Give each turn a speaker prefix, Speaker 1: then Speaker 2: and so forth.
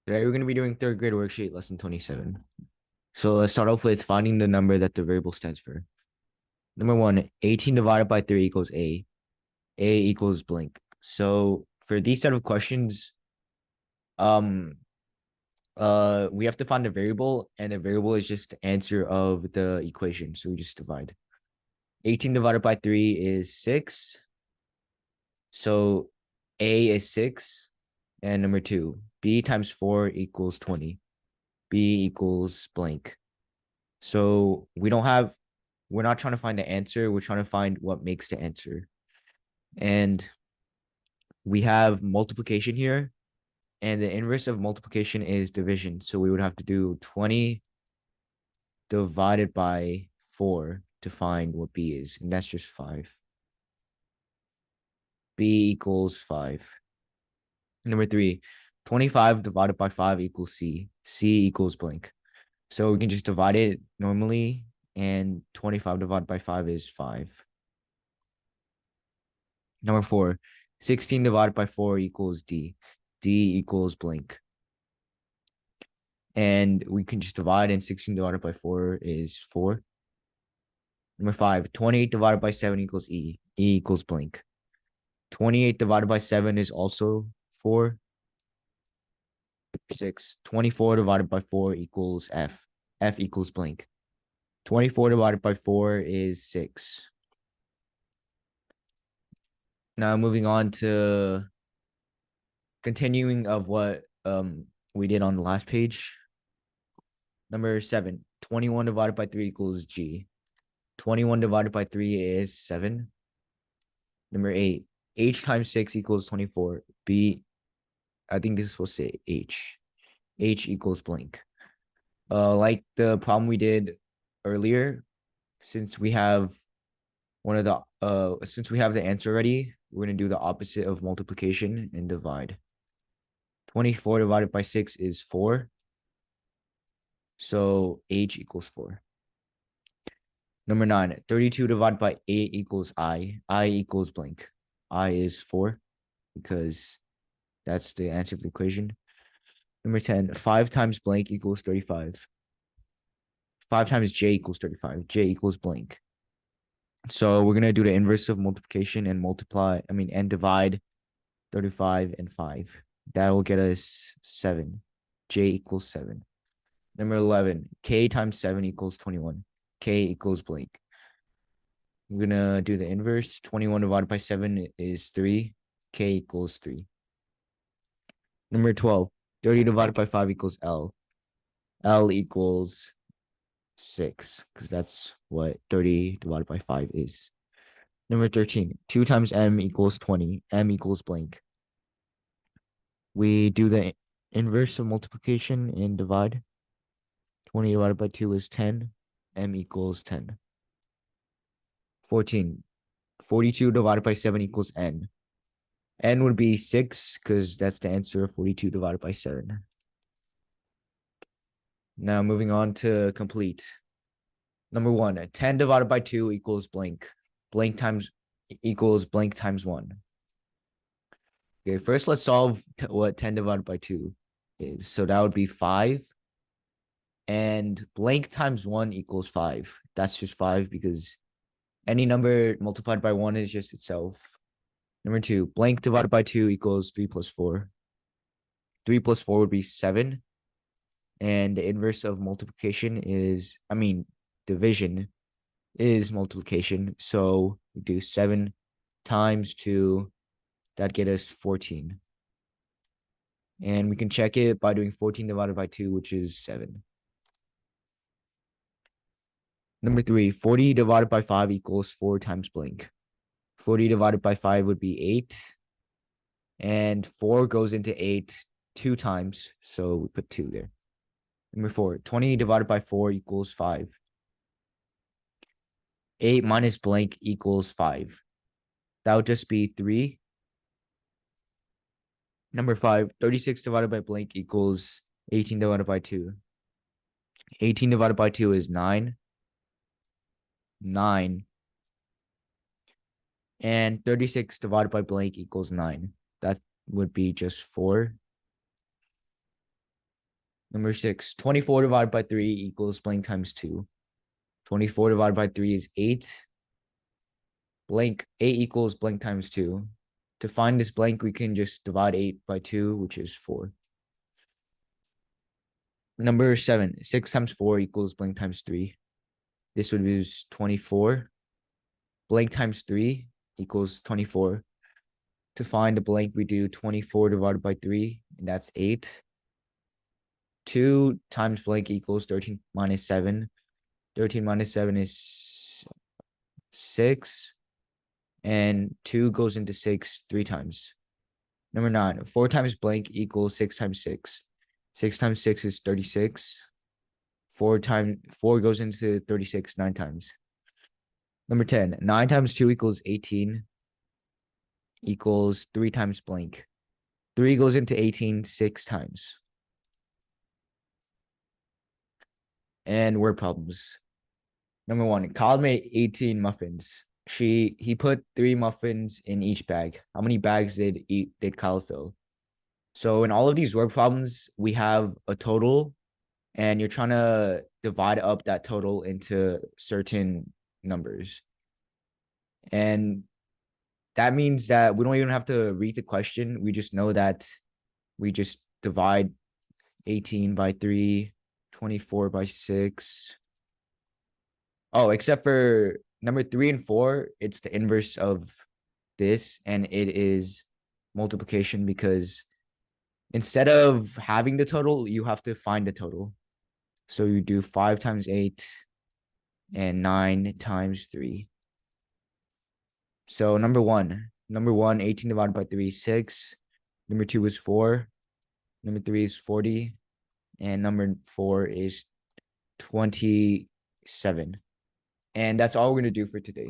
Speaker 1: Today we're going to be doing third grade worksheet lesson 27. So let's start off with finding the number that the variable stands for. Number one, 18 divided by 3 equals A. A equals blank. So for these set of questions, um, we have to find a variable, and the variable is just the answer of the equation. So we just divide. 18 divided by 3 is 6. So A is 6. And number two, B times 4 equals 20. B equals blank. So we're not trying to find the answer. We're trying to find what makes the answer. And we have multiplication here. And the inverse of multiplication is division. So we would have to do 20 divided by 4 to find what B is. And that's just 5. B equals 5. Number three, 25 divided by 5 equals C. C equals blank. So we can just divide it normally. And 25 divided by 5 is 5. Number four, 16 divided by 4 equals D. D equals blank. And we can just divide, and 16 divided by 4 is 4. Number five, 28 divided by 7 equals E. E equals blank. 28 divided by 7 is also 4. 6. 24 divided by 4 equals F. F equals blank. 24 divided by 4 is 6. Now moving on to continuing of what we did on the last page. Number 7, 21 divided by 3 equals G. 21 divided by 3 is 7. Number 8, H times 6 equals 24. B, I think this is supposed to say H. H equals blank. Like the problem we did earlier, since we have since we have the answer already, we're gonna do the opposite of multiplication and divide. 24 divided by 6 is 4. So H equals 4. Number 9, 32 divided by 8 equals I. I equals blank. I is 4 because that's the answer of the equation. Number 10, 5 times blank equals 35. 5 times J equals 35. J equals blank. So we're going to do the inverse of multiplication and and divide 35 and 5. That will get us 7. J equals 7. Number 11, K times 7 equals 21. K equals blank. We're gonna do the inverse. 21 divided by 7 is 3. K equals 3. Number 12, 30 divided by 5 equals L. L equals 6, because that's what 30 divided by 5 is. Number 13, 2 times M equals 20. M equals blank. We do the inverse of multiplication and divide. 20 divided by 2 is 10. M equals 10. 14, 42 divided by 7 equals N. N would be 6 because that's the answer of 42 divided by 7. Now moving on to complete. Number 1, 10 divided by 2 equals blank. Blank times equals blank times 1. Okay, first let's solve what 10 divided by 2 is. So that would be 5. And blank times 1 equals 5. That's just 5 because any number multiplied by 1 is just itself. Number 2, blank divided by 2 equals 3 plus 4. 3 plus 4 would be 7. And the inverse of multiplication is, division is multiplication. So we do 7 times 2. That get us 14. And we can check it by doing 14 divided by 2, which is 7. Number 3, 40 divided by 5 equals 4 times blank. 40 divided by 5 would be 8. And 4 goes into 8 2 times. So we put 2 there. Number 4, 20 divided by 4 equals 5. 8 minus blank equals 5. That would just be 3. Number 5, 36 divided by blank equals 18 divided by 2. 18 divided by 2 is 9. 9. And 36 divided by blank equals 9. That would be just 4. Number 6, 24 divided by 3 equals blank times 2. 24 divided by 3 is 8. Blank 8 equals blank times 2. To find this blank, we can just divide 8 by 2, which is 4. Number 7, 6 times 4 equals blank times 3. This would be 24. Blank times 3 equals 24. To find the blank, we do 24 divided by 3, and that's 8. 2 times blank equals 13 minus 7. 13 minus 7 is 6. And 2 goes into 6 3 times. Number 9, 4 times blank equals 6 times 6. 6 times 6 is 36. 4 goes into 36 9 times. Number 10, 9 times 2 equals 18 equals 3 times blank. 3 goes into 18 6 times. And word problems. Number 1, Kyle made 18 muffins. He put 3 muffins in each bag. How many bags did Kyle fill? So in all of these word problems, we have a total, and you're trying to divide up that total into certain numbers. And that means that we don't even have to read the question. We just know that we just divide 18 by 3, 24 by 6. Oh, except for number 3 and 4, it's the inverse of this, and it is multiplication, because instead of having the total, you have to find the total. So you do 5 times 8 and 9 times 3. So number 1, 18 divided by 3 is 6. Number 2 is 4. Number 3 is 40. And number 4 is 27. And that's all we're going to do for today.